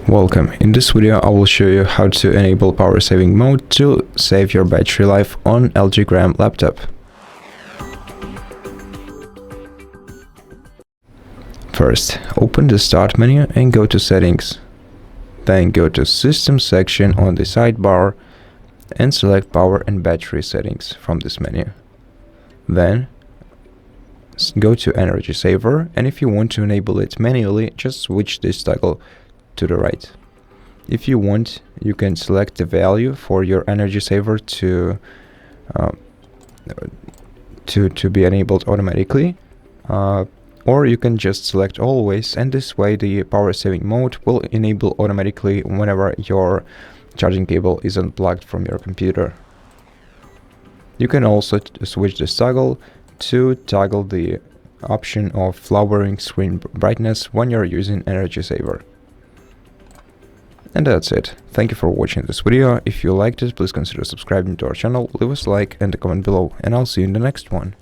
Welcome. In this video I will show you how to enable power saving mode to save your battery life on LG Gram laptop. First, open the Start menu and go to Settings. Then go to System section on the sidebar and select Power and Battery Settings from this menu. Then go to Energy Saver, and if you want to enable it manually, just switch this toggle to the right. If you want, you can select the value for your energy saver to be enabled automatically, or you can just select always, and this way the power saving mode will enable automatically whenever your charging cable is unplugged from your computer. You can also switch this toggle to toggle the option of lowering screen brightness when you're using energy saver. And that's it. Thank you for watching this video. If you liked it, please consider subscribing to our channel, leave us a like and a comment below, and I'll see you in the next one.